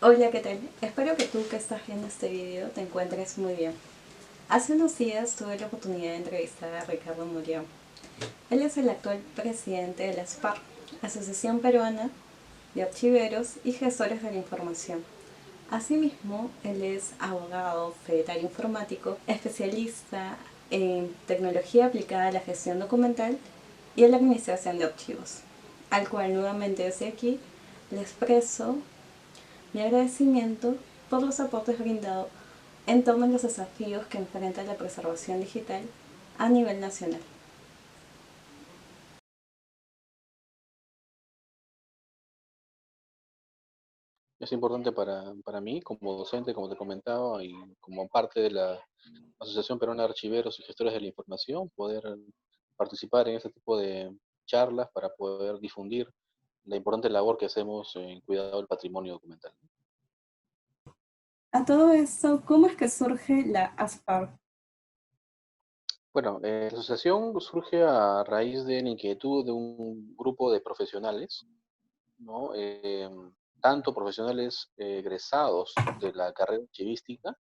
Hola, ¿qué tal? Espero que tú que estás viendo este video te encuentres muy bien. Hace unos días tuve la oportunidad de entrevistar a Ricardo Murió. Él es el actual presidente de la ASPAR, Asociación Peruana de Archiveros y Gestores de la Información. Asimismo, él es abogado federal informático, especialista en tecnología aplicada a la gestión documental y a la administración de archivos, al cual nuevamente desde aquí le expreso mi agradecimiento por los aportes brindados en torno a los desafíos que enfrenta la preservación digital a nivel nacional. Es importante para mí, como docente, como te comentaba, y como parte de la Asociación Peruana de Archiveros y Gestores de la Información, poder participar en este tipo de charlas para poder difundir la importante labor que hacemos en cuidado del patrimonio documental. A todo esto, ¿cómo es que surge la ASPAR? Bueno, la asociación surge a raíz de la inquietud de un grupo de profesionales, ¿no? Tanto profesionales egresados de la carrera archivística,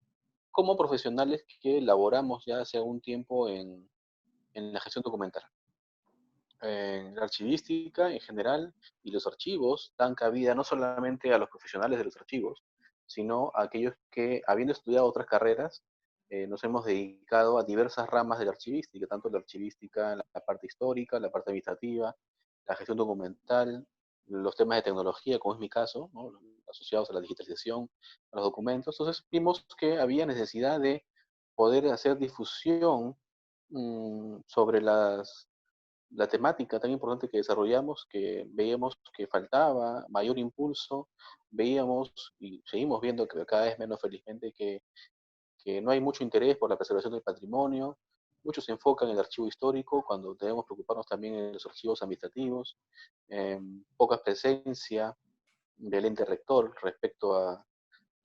como profesionales que laboramos ya hace algún tiempo en la gestión documental. En la archivística en general y los archivos dan cabida no solamente a los profesionales de los archivos, sino a aquellos que, habiendo estudiado otras carreras, nos hemos dedicado a diversas ramas de la archivística, tanto la archivística, la parte histórica, la parte administrativa, la gestión documental, los temas de tecnología, como es mi caso, ¿no? Asociados a la digitalización, a los documentos. Entonces vimos que había necesidad de poder hacer difusión sobre la temática tan importante que desarrollamos, que veíamos que faltaba mayor impulso, veíamos y seguimos viendo que cada vez menos felizmente que no hay mucho interés por la preservación del patrimonio, muchos se enfocan en el archivo histórico cuando debemos preocuparnos también en los archivos administrativos, poca presencia del ente rector respecto a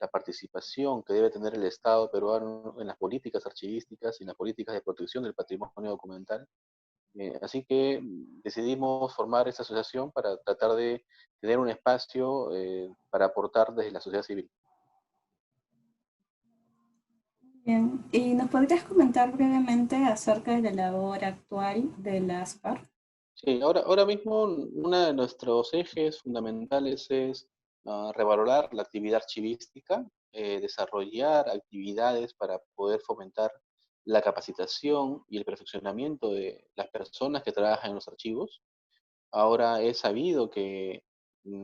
la participación que debe tener el Estado peruano en las políticas archivísticas y en las políticas de protección del patrimonio documental. Así que decidimos formar esta asociación para tratar de tener un espacio para aportar desde la sociedad civil. Bien, ¿y nos podrías comentar brevemente acerca de la labor actual de la ASPAR? Sí, ahora mismo uno de nuestros ejes fundamentales es revalorar la actividad archivística, desarrollar actividades para poder fomentar la capacitación y el perfeccionamiento de las personas que trabajan en los archivos. Ahora es sabido que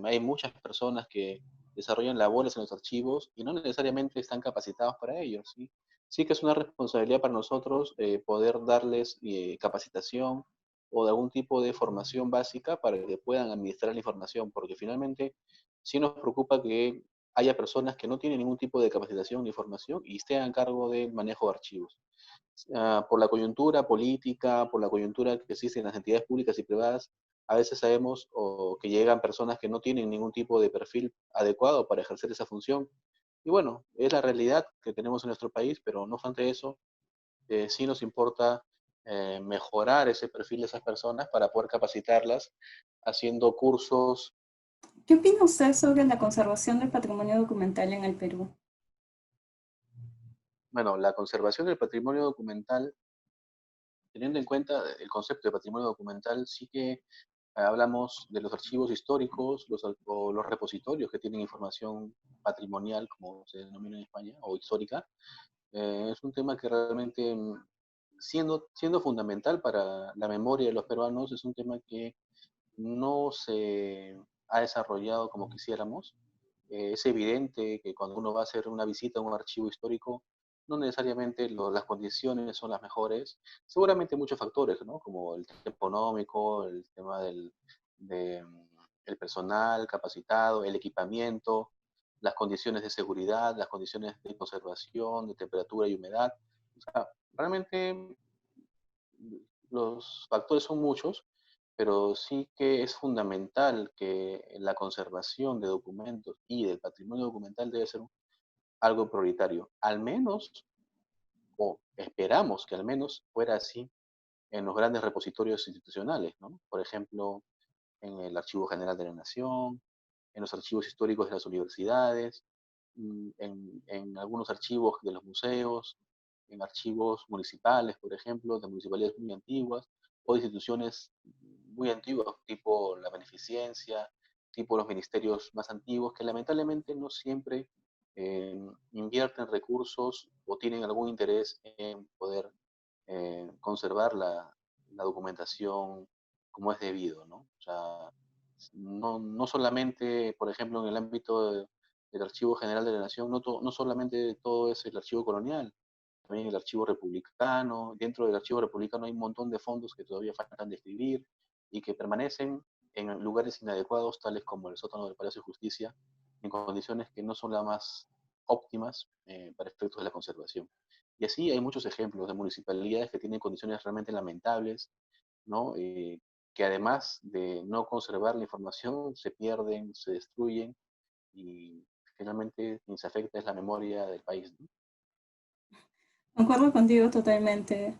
hay muchas personas que desarrollan labores en los archivos y no necesariamente están capacitados para ello, ¿sí? Sí que es una responsabilidad para nosotros poder darles capacitación o de algún tipo de formación básica para que puedan administrar la información, porque finalmente sí nos preocupa que haya personas que no tienen ningún tipo de capacitación ni formación y estén a cargo del manejo de archivos. Por la coyuntura política, por la coyuntura que existe en las entidades públicas y privadas, a veces sabemos que llegan personas que no tienen ningún tipo de perfil adecuado para ejercer esa función. Y bueno, es la realidad que tenemos en nuestro país, pero no obstante eso, sí nos importa mejorar ese perfil de esas personas para poder capacitarlas haciendo cursos. ¿Qué opina usted sobre la conservación del patrimonio documental en el Perú? Bueno, la conservación del patrimonio documental, teniendo en cuenta el concepto de patrimonio documental, sí que hablamos de los archivos históricos o los repositorios que tienen información patrimonial, como se denomina en España, o histórica. Es un tema que realmente, siendo fundamental para la memoria de los peruanos, es un tema que no se ha desarrollado como quisiéramos. Es evidente que cuando uno va a hacer una visita a un archivo histórico, no necesariamente las condiciones son las mejores. Seguramente muchos factores, ¿no? Como el tema económico, el tema el personal capacitado, el equipamiento, las condiciones de seguridad, las condiciones de conservación, de temperatura y humedad. O sea, realmente los factores son muchos, pero sí que es fundamental que la conservación de documentos y del patrimonio documental debe ser algo prioritario. Al menos, o esperamos que al menos fuera así en los grandes repositorios institucionales, ¿no? Por ejemplo, en el Archivo General de la Nación, en los archivos históricos de las universidades. en algunos archivos de los museos, en archivos municipales, por ejemplo, de municipalidades muy antiguas, o de instituciones muy antiguas, tipo la beneficencia, tipo los ministerios más antiguos, que lamentablemente no siempre eh, invierten recursos o tienen algún interés en poder conservar la documentación como es debido, ¿no? O sea, no solamente, por ejemplo, en el ámbito del Archivo General de la Nación, no solamente todo es el archivo colonial, también el archivo republicano. Dentro del archivo republicano hay un montón de fondos que todavía faltan de escribir y que permanecen en lugares inadecuados, tales como el sótano del Palacio de Justicia, en condiciones que no son las más óptimas para efectos de la conservación. Y así hay muchos ejemplos de municipalidades que tienen condiciones realmente lamentables, ¿no? Que además de no conservar la información, se pierden, se destruyen y finalmente quien se afecta es la memoria del país, ¿no? Concuerdo contigo totalmente.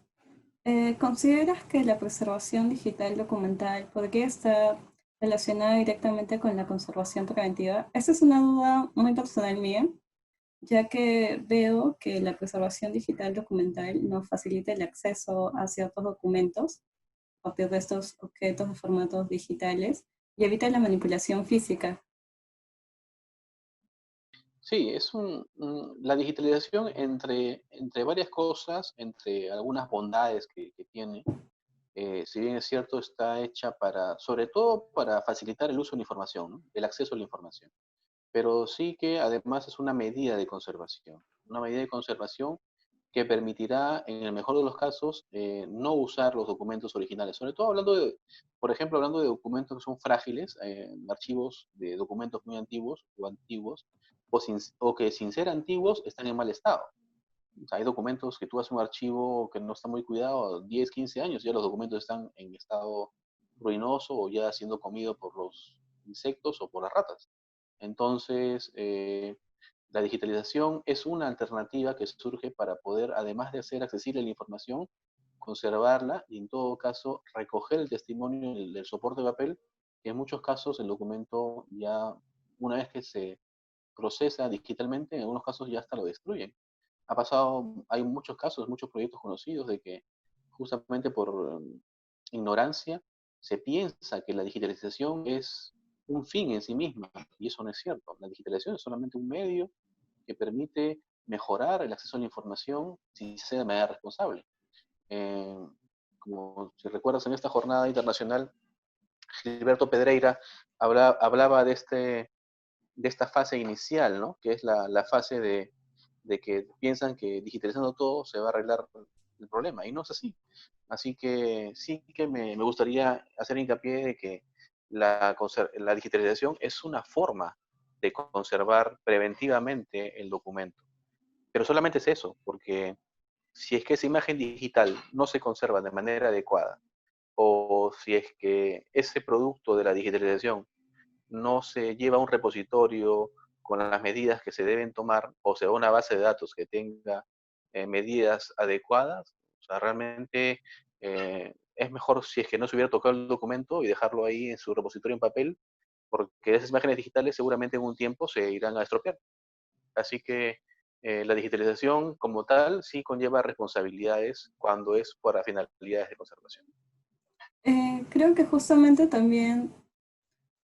¿Consideras que la preservación digital documental podría estar relacionada directamente con la conservación preventiva? Esa es una duda muy personal mía, ya que veo que la preservación digital documental nos facilita el acceso a ciertos documentos a partir de estos objetos de formatos digitales y evita la manipulación física. Sí, la digitalización entre varias cosas, entre algunas bondades que tiene, si bien es cierto, está hecha para, sobre todo para facilitar el uso de la información, ¿no? El acceso a la información. Pero sí que además es una medida de conservación que permitirá, en el mejor de los casos, no usar los documentos originales, sobre todo hablando de, por ejemplo, hablando de documentos que son frágiles, archivos de documentos muy antiguos, o que sin ser antiguos están en mal estado. O sea, hay documentos que tú haces un archivo que no está muy cuidado, 10, 15 años, ya los documentos están en estado ruinoso o ya siendo comido por los insectos o por las ratas. Entonces, la digitalización es una alternativa que surge para poder, además de hacer accesible la información, conservarla y en todo caso recoger el testimonio del soporte de papel, que en muchos casos el documento ya, una vez que se procesa digitalmente, en algunos casos ya hasta lo destruyen. Ha pasado, hay muchos casos, muchos proyectos conocidos de que justamente por ignorancia se piensa que la digitalización es un fin en sí misma, y eso no es cierto. La digitalización es solamente un medio que permite mejorar el acceso a la información si se hace de manera responsable. Eh, Como si recuerdas en esta jornada internacional, Gilberto Pedreira hablaba de esta fase inicial, ¿no? Que es la fase de que piensan que digitalizando todo se va a arreglar el problema, y no es así. Así que sí que me gustaría hacer hincapié de que la digitalización es una forma de conservar preventivamente el documento. Pero solamente es eso, porque si es que esa imagen digital no se conserva de manera adecuada, o si es que ese producto de la digitalización no se lleva a un repositorio con las medidas que se deben tomar, o sea, una base de datos que tenga medidas adecuadas, o sea, realmente es mejor si es que no se hubiera tocado el documento y dejarlo ahí en su repositorio en papel, porque esas imágenes digitales seguramente en un tiempo se irán a estropear. Así que la digitalización como tal sí conlleva responsabilidades cuando es para finalidades de conservación. Creo que justamente también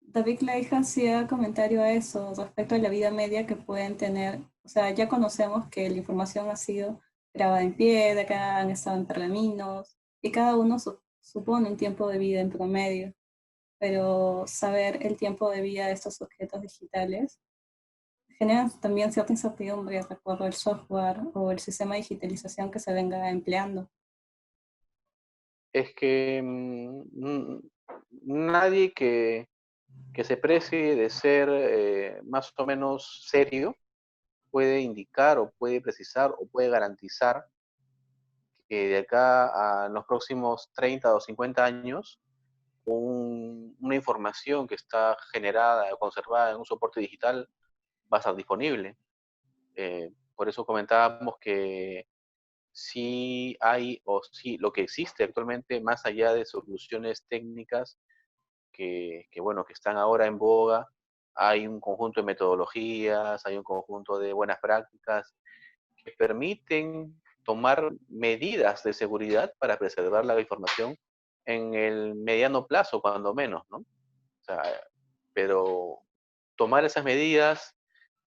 David Leija hacía comentario a eso respecto a la vida media que pueden tener. O sea, ya conocemos que la información ha sido grabada en piedra, han estado en pergaminos y cada uno supone un tiempo de vida en promedio, pero saber el tiempo de vida de estos objetos digitales genera también cierta incertidumbre de acuerdo al software o el sistema de digitalización que se venga empleando. Es que nadie que se precie de ser más o menos serio puede indicar o puede precisar o puede garantizar que de acá a los próximos 30 o 50 años una información que está generada o conservada en un soporte digital va a estar disponible. Por eso comentábamos que sí hay, o sí, lo que existe actualmente, más allá de soluciones técnicas bueno, que están ahora en boga, hay un conjunto de metodologías, hay un conjunto de buenas prácticas que permiten tomar medidas de seguridad para preservar la información en el mediano plazo, cuando menos, ¿no? O sea, pero tomar esas medidas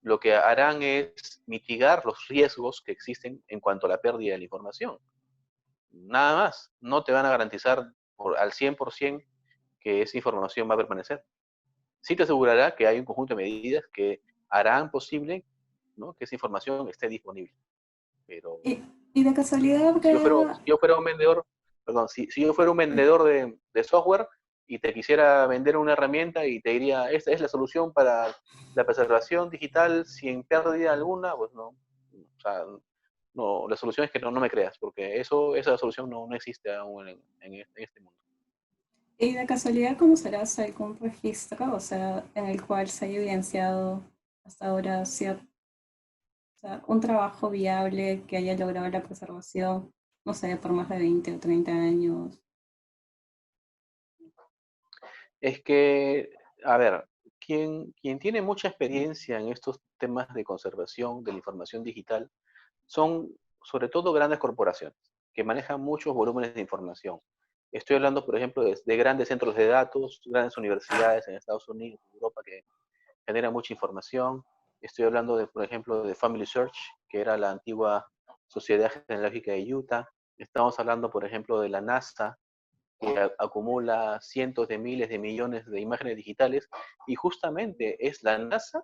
lo que harán es mitigar los riesgos que existen en cuanto a la pérdida de la información. Nada más, no te van a garantizar al 100% que esa información va a permanecer. Sí te asegurará que hay un conjunto de medidas que harán posible, ¿no?, que esa información esté disponible. Pero Y, y de casualidad, si yo fuera un vendedor, perdón, si yo fuera un vendedor de software y te quisiera vender una herramienta y te diría, esta es la solución para la preservación digital sin pérdida alguna, pues no. O sea, no, la solución es que no me creas, porque esa solución no existe aún en este mundo. y de casualidad, ¿cómo será algún registro, o sea, en el cual se haya evidenciado hasta ahora o sea, un trabajo viable que haya logrado la preservación, no sé, por más de 20 o 30 años? Es que, a ver, quien tiene mucha experiencia en estos temas de conservación de la información digital son sobre todo grandes corporaciones que manejan muchos volúmenes de información. Estoy hablando, por ejemplo, de grandes centros de datos, grandes universidades en Estados Unidos, en Europa, que generan mucha información. Estoy hablando de, por ejemplo, de Family Search, que era la antigua Sociedad Genealógica de Utah. Estamos hablando, por ejemplo, de la NASA, que acumula cientos de miles de millones de imágenes digitales, y justamente es la NASA,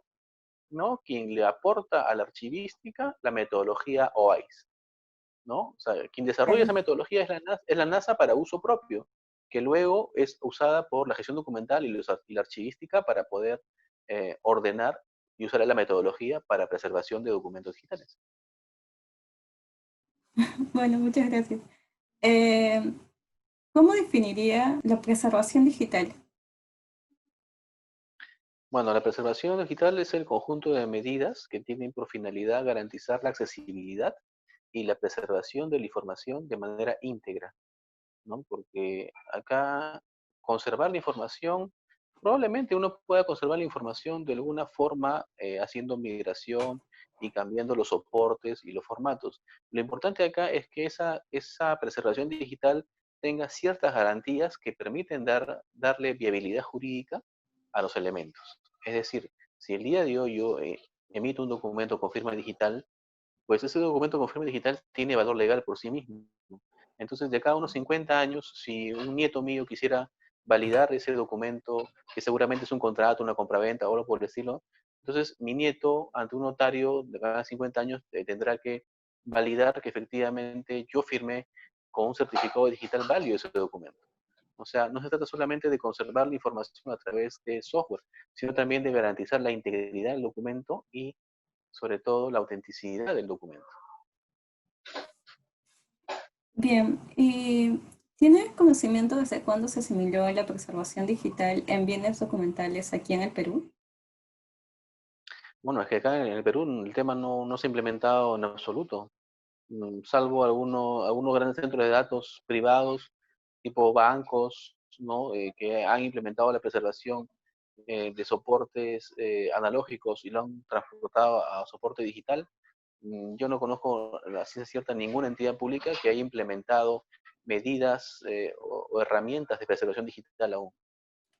¿no?, quien le aporta a la archivística la metodología OICE, ¿no? O sea, quien desarrolla esa Claro. metodología es la NASA para uso propio, que luego es usada por la gestión documental y la archivística para poder ordenar y usar la metodología para preservación de documentos digitales. Bueno, muchas gracias. Eh, ¿Cómo definiría la preservación digital? Bueno, la preservación digital es el conjunto de medidas que tienen por finalidad garantizar la accesibilidad y la preservación de la información de manera íntegra, ¿no? Porque acá conservar la información, probablemente uno pueda conservar la información de alguna forma haciendo migración y cambiando los soportes y los formatos. Lo importante acá es que esa preservación digital tenga ciertas garantías que permiten darle viabilidad jurídica a los elementos. Es decir, si el día de hoy yo emito un documento con firma digital, pues ese documento con firma digital tiene valor legal por sí mismo. Entonces, de cada unos 50 años, si un nieto mío quisiera validar ese documento, que seguramente es un contrato, una compraventa o algo por el estilo, entonces mi nieto, ante un notario de cada 50 años, tendrá que validar que efectivamente yo firmé con un certificado digital válido ese documento. O sea, no se trata solamente de conservar la información a través de software, sino también de garantizar la integridad del documento y, sobre todo, la autenticidad del documento. Bien, ¿y tiene conocimiento desde cuándo se asimiló la preservación digital en bienes documentales aquí en el Perú? Bueno, es que acá en el Perú el tema no se ha implementado en absoluto, salvo algunos grandes centros de datos privados, tipo bancos, ¿no? Que han implementado la preservación de soportes analógicos y lo han transportado a soporte digital. Yo no conozco la ciencia cierta ninguna entidad pública que haya implementado medidas o herramientas de preservación digital aún.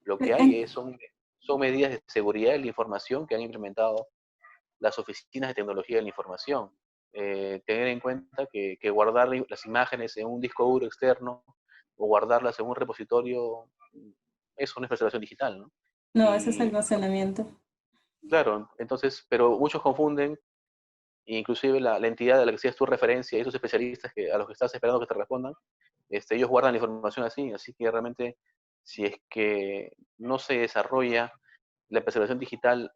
Lo que hay En- son medidas de seguridad de la información que han implementado las oficinas de tecnología de la información. Tener en cuenta que guardar las imágenes en un disco duro externo o guardarlas en un repositorio, eso no es preservación digital, ¿no? no, ese es Y almacenamiento. claro, entonces, pero muchos confunden, inclusive la entidad a la que hacías tu referencia y esos especialistas a los que estás esperando que te respondan, ellos guardan la información así que realmente, si es que no se desarrolla la preservación digital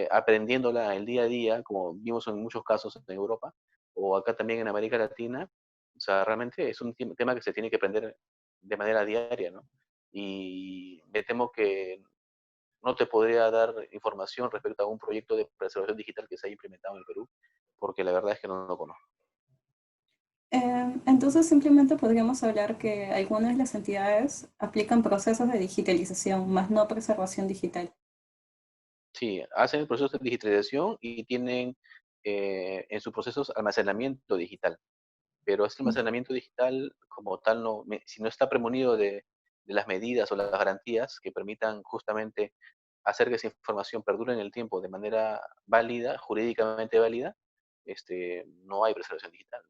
aprendiéndola el día a día, como vimos en muchos casos en Europa, o acá también en América Latina, o sea, realmente es un tema que se tiene que aprender de manera diaria, ¿no? Y me temo que no te podría dar información respecto a un proyecto de preservación digital que se haya implementado en el Perú, porque la verdad es que no lo conozco. Entonces simplemente podríamos hablar que algunas de las entidades aplican procesos de digitalización, más no preservación digital. Sí, hacen el proceso de digitalización y tienen en sus procesos almacenamiento digital. Pero este almacenamiento digital como tal, si no está premunido de las medidas o las garantías que permitan justamente hacer que esa información perdure en el tiempo de manera válida, jurídicamente válida, no hay preservación digital.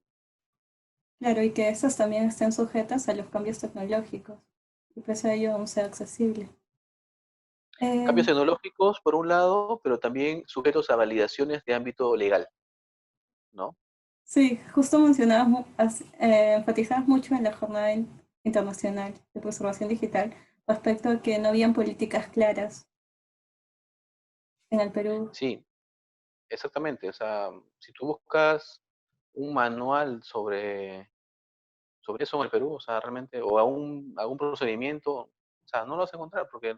Claro, y que estas también estén sujetas a los cambios tecnológicos y pues a ello aún sea accesible. Cambios Eh, tecnológicos, por un lado, pero también sujetos a validaciones de ámbito legal, ¿no? sí, justo mencionabas, enfatizabas mucho en la Jornada Internacional de Preservación Digital respecto a que no habían políticas claras en el Perú. Sí, exactamente. O sea, si tú buscas un manual sobre eso en el Perú, o sea, realmente, o algún procedimiento, o sea, no lo vas a encontrar porque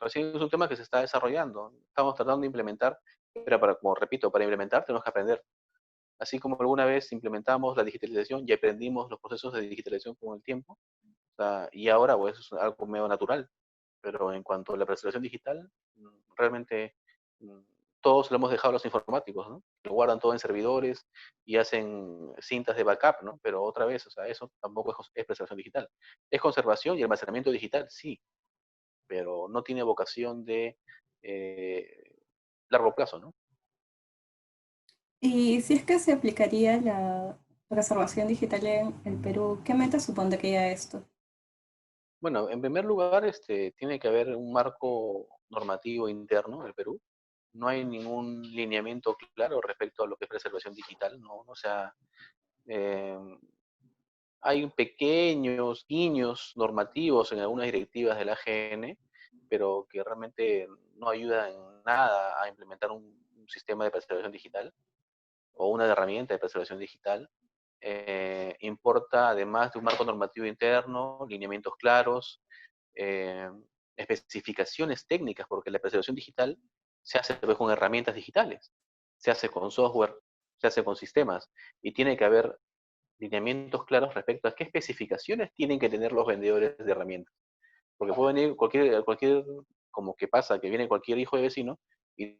recién es un tema que se está desarrollando. Estamos tratando de implementar, pero como repito, para implementar tenemos que aprender. Así como alguna vez implementamos la digitalización y aprendimos los procesos de digitalización con el tiempo, o sea, y ahora pues es algo medio natural. Pero en cuanto a la preservación digital, realmente mm, todos lo hemos dejado a los informáticos, ¿no? Lo guardan todo en servidores y hacen cintas de backup, ¿no? Pero otra vez, o sea, eso tampoco es preservación digital. Es conservación y almacenamiento digital, sí, pero no tiene vocación de largo plazo, ¿no? Y si es que se aplicaría la preservación digital en el Perú, ¿qué meta supondría esto? Bueno, en primer lugar, tiene que haber un marco normativo interno en el Perú. No hay ningún lineamiento claro respecto a lo que es preservación digital, ¿no? O sea, eh, hay pequeños guiños normativos en algunas directivas de la AGN, pero que realmente no ayudan en nada a implementar un sistema de preservación digital o una herramienta de preservación digital. Importa, además de un marco normativo interno, lineamientos claros, eh, especificaciones técnicas, porque la preservación digital se hace pues, con herramientas digitales, se hace con software, se hace con sistemas, y tiene que haber lineamientos claros respecto a qué especificaciones tienen que tener los vendedores de herramientas. Porque puede venir como que pasa, que viene cualquier hijo de vecino y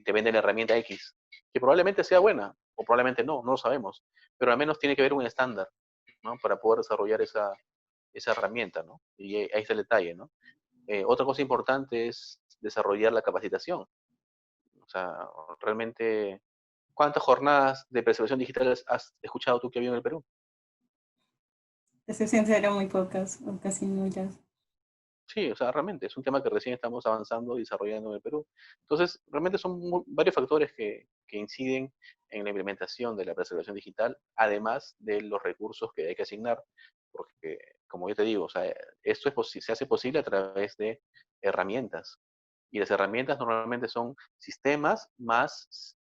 te vende la herramienta X, que probablemente sea buena, o probablemente no lo sabemos, pero al menos tiene que haber un estándar, ¿no? Para poder desarrollar esa herramienta, ¿no? Y ahí está el detalle, ¿no? Otra cosa importante es desarrollar la capacitación. O sea, realmente, ¿cuántas jornadas de preservación digital has escuchado tú que había en el Perú? Te soy sincera, muy pocas, o casi nullas. Sí, o sea, realmente es un tema que recién estamos avanzando y desarrollando en el Perú. Entonces, realmente son varios factores que inciden en la implementación de la preservación digital, además de los recursos que hay que asignar, porque, como yo te digo, o sea, esto se hace posible a través de herramientas. Y las herramientas normalmente son sistemas más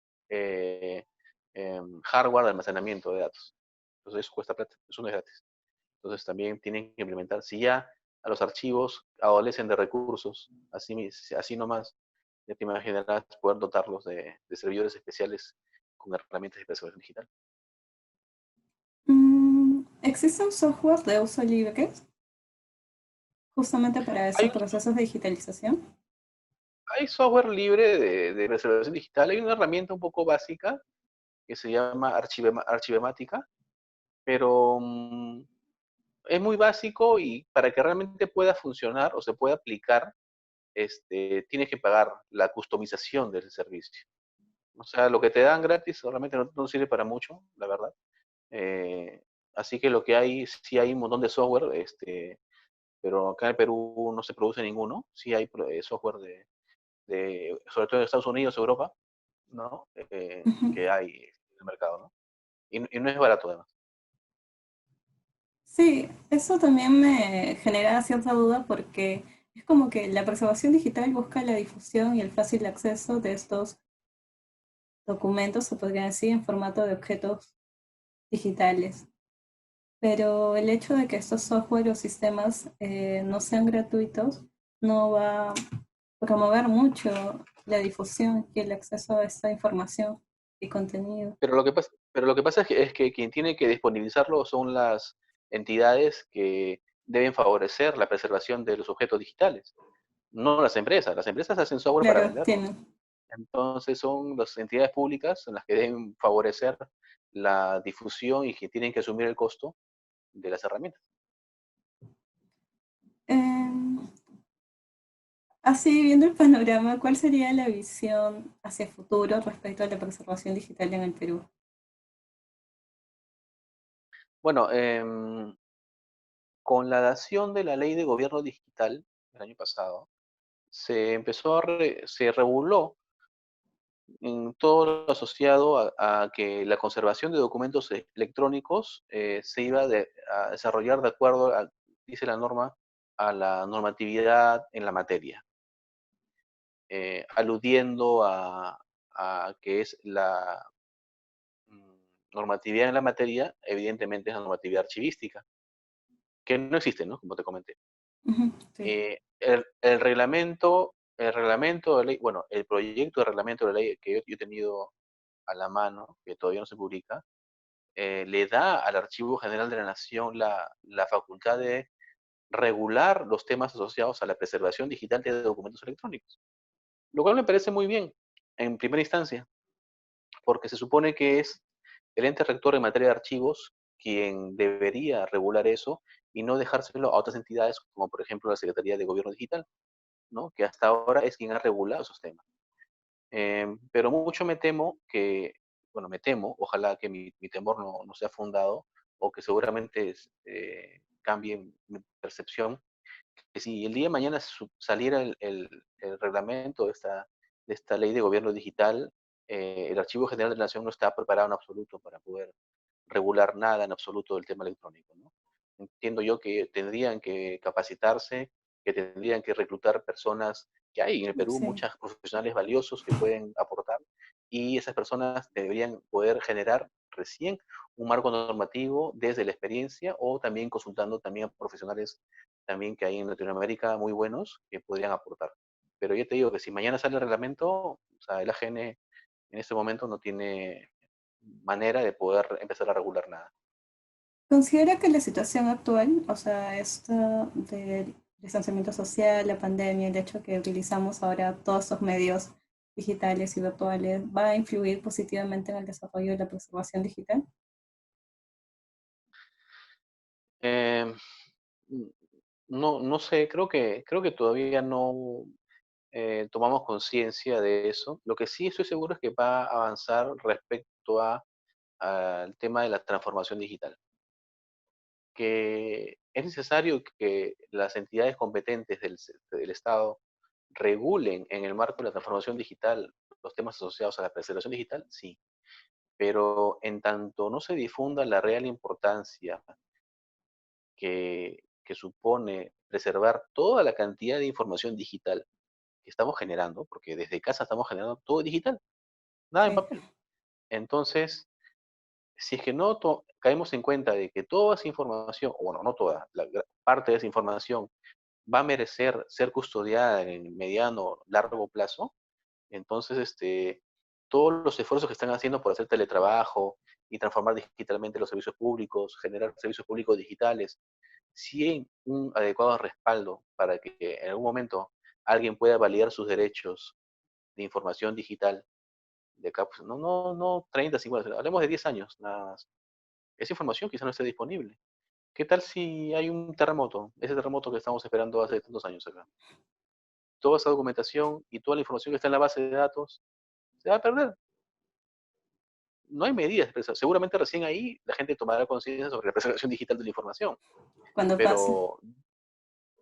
hardware de almacenamiento de datos. Entonces, eso cuesta plata, eso no es gratis. Entonces también tienen que implementar, si ya a los archivos adolecen de recursos, así nomás, ya te imaginarás poder dotarlos de servidores especiales con herramientas de preservación digital. ¿Existe un software de uso libre justamente para Hay, esos procesos de digitalización? hay software libre de preservación digital, hay una herramienta un poco básica que se llama Archivemática, pero es muy básico y para que realmente pueda funcionar o se pueda aplicar, tienes que pagar la customización del servicio. O sea, lo que te dan gratis realmente no sirve para mucho, la verdad. Eh, Así que lo que hay, sí hay un montón de software, pero acá en el Perú no se produce ninguno. Sí hay software sobre todo en Estados Unidos, Europa, ¿no? Ujú. Que hay en el mercado, ¿no? Y no es barato además. Sí, eso también me genera cierta duda porque es como que la preservación digital busca la difusión y el fácil acceso de estos documentos, se podría decir, en formato de objetos digitales. Pero el hecho de que estos software o sistemas no sean gratuitos no va a promover mucho la difusión y el acceso a esta información y contenido. Pero lo que pasa es que quien tiene que disponibilizarlo son las entidades que deben favorecer la preservación de los objetos digitales, no las empresas. Las empresas hacen software para Claro, venderlo. tienen. Entonces son las entidades públicas en las que deben favorecer la difusión y que tienen que asumir el costo de las herramientas. Em, Así, viendo el panorama, ¿cuál sería la visión hacia el futuro respecto a la preservación digital en el Perú? Bueno, con la dación de la ley de gobierno digital el año pasado, se reguló en todo lo asociado a que la conservación de documentos electrónicos se iba a desarrollar de acuerdo, dice la norma, a la normatividad en la materia, aludiendo a que es la normatividad en la materia, evidentemente es la normatividad archivística, que no existe, ¿no? Como te comenté. Ujú, sí. El reglamento de ley, bueno, el proyecto de reglamento de ley que yo he tenido a la mano, que todavía no se publica, le da al Archivo General de la Nación la facultad de regular los temas asociados a la preservación digital de documentos electrónicos. Lo cual me parece muy bien, en primera instancia, porque se supone que es el ente rector en materia de archivos quien debería regular eso y no dejárselo a otras entidades, como por ejemplo la Secretaría de Gobierno Digital, ¿no? Que hasta ahora es quien ha regulado esos temas. Pero mucho me temo que, bueno, me temo, ojalá que mi temor no sea fundado, o que seguramente cambie mi percepción, que si el día de mañana saliera el reglamento de esta ley de gobierno digital, el Archivo General de la Nación no está preparado en absoluto para poder regular nada en absoluto del tema electrónico, ¿no? Entiendo yo que tendrían que capacitarse, que tendrían que reclutar personas, que hay en el Perú Sí. muchas profesionales valiosos que pueden aportar, y esas personas deberían poder generar recién un marco normativo desde la experiencia o también consultando también a profesionales también que hay en Latinoamérica muy buenos que podrían aportar. Pero yo te digo que si mañana sale el reglamento, o sea, el AGN en este momento no tiene manera de poder empezar a regular nada. ¿Considera que la situación actual, o sea, esto del distanciamiento social, la pandemia, el hecho que utilizamos ahora todos estos medios digitales y virtuales, va a influir positivamente en el desarrollo de la preservación digital? Eh, no sé, creo que todavía no tomamos conciencia de eso. Lo que sí estoy seguro es que va a avanzar respecto al tema de la transformación digital, que es necesario que las entidades competentes del Estado regulen en el marco de la transformación digital los temas asociados a la preservación digital, sí, pero en tanto no se difunda la real importancia que supone preservar toda la cantidad de información digital que estamos generando, porque desde casa estamos generando todo digital, nada en Sí. papel. Entonces, si es que no caemos en cuenta de que toda esa información, o bueno, no toda, parte de esa información va a merecer ser custodiada en el mediano, largo plazo, entonces todos los esfuerzos que están haciendo por hacer teletrabajo y transformar digitalmente los servicios públicos, generar servicios públicos digitales, sin un adecuado respaldo para que en algún momento alguien pueda validar sus derechos de información digital, de acá, pues, no 30, 50, hablemos de 10 años nada más. Esa información quizá no esté disponible. ¿Qué tal si hay un terremoto? Ese terremoto que estamos esperando hace tantos años acá. Toda esa documentación y toda la información que está en la base de datos se va a perder. No hay medidas, seguramente recién ahí la gente tomará conciencia sobre la preservación digital de la información. Cuando pase. Pero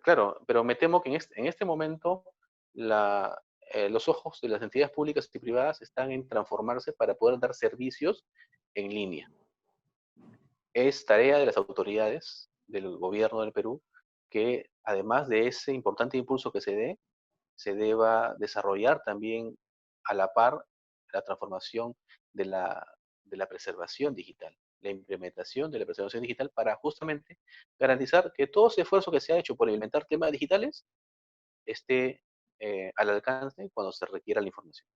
claro, pero me temo que en este momento los ojos de las entidades públicas y privadas están en transformarse para poder dar servicios en línea. Es tarea de las autoridades del gobierno del Perú que, además de ese importante impulso que se dé, se deba desarrollar también a la par la transformación de de la preservación digital, la implementación de la preservación digital para justamente garantizar que todo ese esfuerzo que se ha hecho por implementar temas digitales esté al alcance cuando se requiera la información.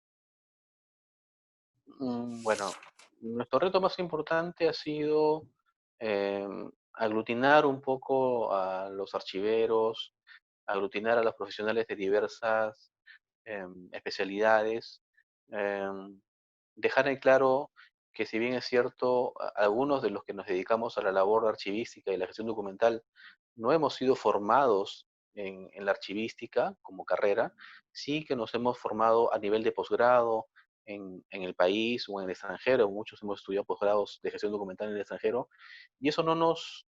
Bueno, nuestro reto más importante ha sido aglutinar un poco a los archiveros, aglutinar a los profesionales de diversas especialidades em, dejar en claro que si bien es cierto, algunos de los que nos dedicamos a la labor archivística y la gestión documental no hemos sido formados en la archivística como carrera, sí que nos hemos formado a nivel de posgrado en el país o en el extranjero. Muchos hemos estudiado posgrados de gestión documental en el extranjero y eso no nos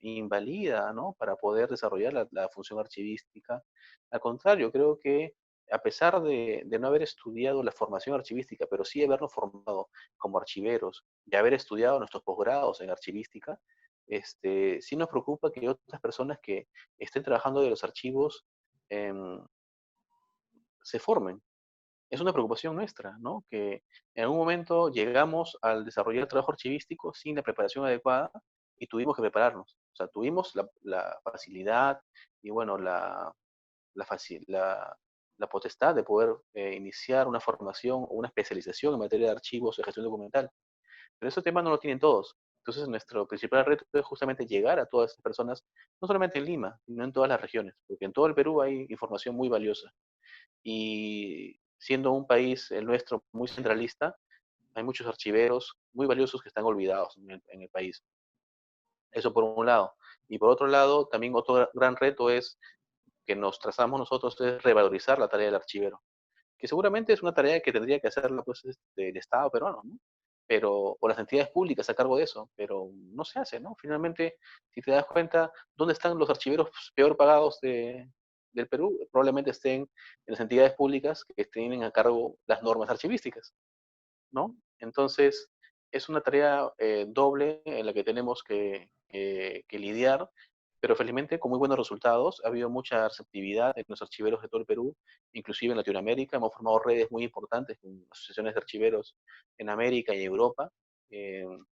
invalida, ¿no? Para poder desarrollar la función archivística. Al contrario, creo que a pesar de no haber estudiado la formación archivística, pero sí habernos formado como archiveros y haber estudiado nuestros posgrados en archivística, sí nos preocupa que otras personas que estén trabajando de los archivos em, se formen. Es una preocupación nuestra, ¿no? Que en algún momento llegamos al desarrollar el trabajo archivístico sin la preparación adecuada y tuvimos que prepararnos. O sea, tuvimos la facilidad y, bueno, la, faci- la, la potestad de poder iniciar una formación o una especialización en materia de archivos de gestión documental. Pero ese tema no lo tienen todos. Entonces, nuestro principal reto es justamente llegar a todas estas personas, no solamente en Lima, sino en todas las regiones, porque en todo el Perú hay información muy valiosa. Y siendo un país, el nuestro, muy centralista, hay muchos archiveros muy valiosos que están olvidados en el país. Eso por un lado. Y por otro lado, también otro gran reto es que nos trazamos nosotros es revalorizar la tarea del archivero, que seguramente es una tarea que tendría que hacerla pues, el Estado peruano, ¿no? Pero, o las entidades públicas a cargo de eso, pero no se hace, ¿no? Finalmente, si te das cuenta, ¿dónde están los archiveros peor pagados del Perú? Probablemente estén en las entidades públicas que tienen a cargo las normas archivísticas, ¿no? Entonces, es una tarea doble en la que tenemos que lidiar, pero felizmente con muy buenos resultados. Ha habido mucha receptividad en los archiveros de todo el Perú, inclusive en Latinoamérica. Hemos formado redes muy importantes con asociaciones de archiveros en América y Europa.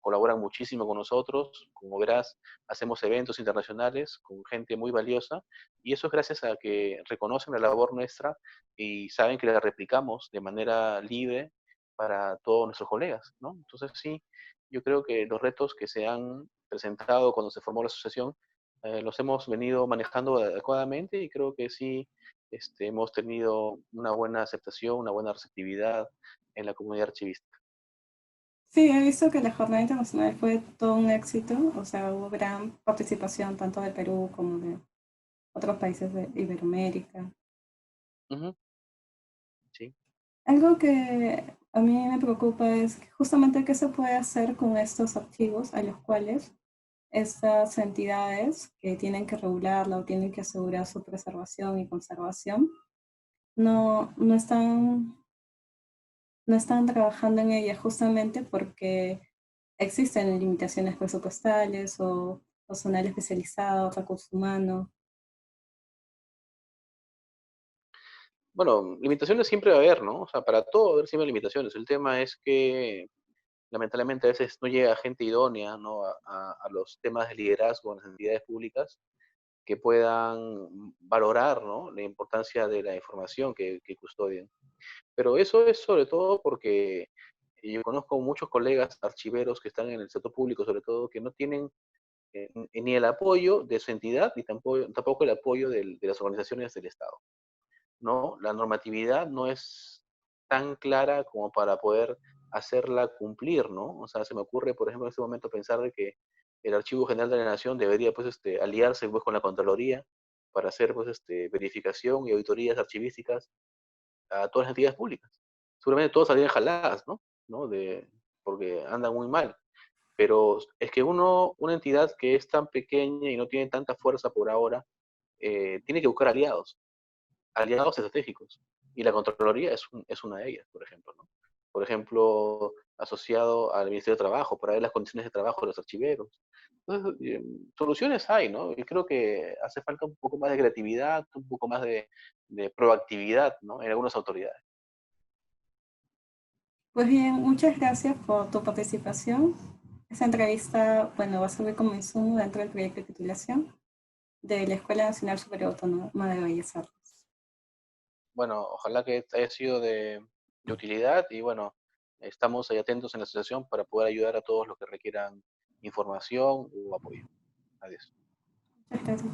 Colaboran muchísimo con nosotros. Como verás, hacemos eventos internacionales con gente muy valiosa y eso es gracias a que reconocen la labor nuestra y saben que la replicamos de manera libre para todos nuestros colegas, ¿no? Entonces sí, yo creo que los retos que se han presentado cuando se formó la asociación los hemos venido manejando adecuadamente y creo que sí hemos tenido una buena aceptación, una buena receptividad en la comunidad archivista. Sí, he visto que la jornada internacional fue todo un éxito, o sea, hubo gran participación tanto de Perú como de otros países de Iberoamérica. Ujú, sí. Algo que a mí me preocupa es que justamente qué se puede hacer con estos archivos a los cuales estas entidades que tienen que regularla o tienen que asegurar su preservación y conservación no están trabajando en ella justamente porque existen limitaciones presupuestales o personal especializado, recursos humanos. Bueno, limitaciones siempre va a haber, ¿no? O sea, para todo va a haber siempre limitaciones. El tema es que lamentablemente a veces no llega gente idónea, ¿no? A los temas de liderazgo en las entidades públicas que puedan valorar, ¿no? La importancia de la información que custodian. Pero eso es sobre todo porque yo conozco muchos colegas archiveros que están en el sector público, sobre todo, que no tienen ni el apoyo de su entidad ni tampoco el apoyo de las organizaciones del Estado, ¿no? La normatividad no es tan clara como para poder hacerla cumplir, ¿no? O sea, se me ocurre, por ejemplo, en este momento pensar de que el Archivo General de la Nación debería, pues, aliarse, pues, con la Contraloría para hacer, pues, verificación y auditorías archivísticas a todas las entidades públicas. Seguramente todos salían jaladas, ¿no? ¿No? Porque andan muy mal. Pero es que una entidad que es tan pequeña y no tiene tanta fuerza por ahora, tiene que buscar aliados estratégicos. Y la Contraloría es una de ellas, por ejemplo, ¿no? Por ejemplo, asociado al Ministerio de Trabajo, para ver las condiciones de trabajo de los archiveros. Entonces, soluciones hay, ¿no? Y creo que hace falta un poco más de creatividad, un poco más de proactividad, ¿no? En algunas autoridades. Pues bien, muchas gracias por tu participación. Esta entrevista, bueno, va a servir como insumo dentro del proyecto de titulación de la Escuela Nacional Superior Autónoma de Bellas Artes. Bueno, ojalá que haya sido de utilidad y bueno, estamos ahí atentos en la asociación para poder ayudar a todos los que requieran información o apoyo. Adiós. Muchas gracias.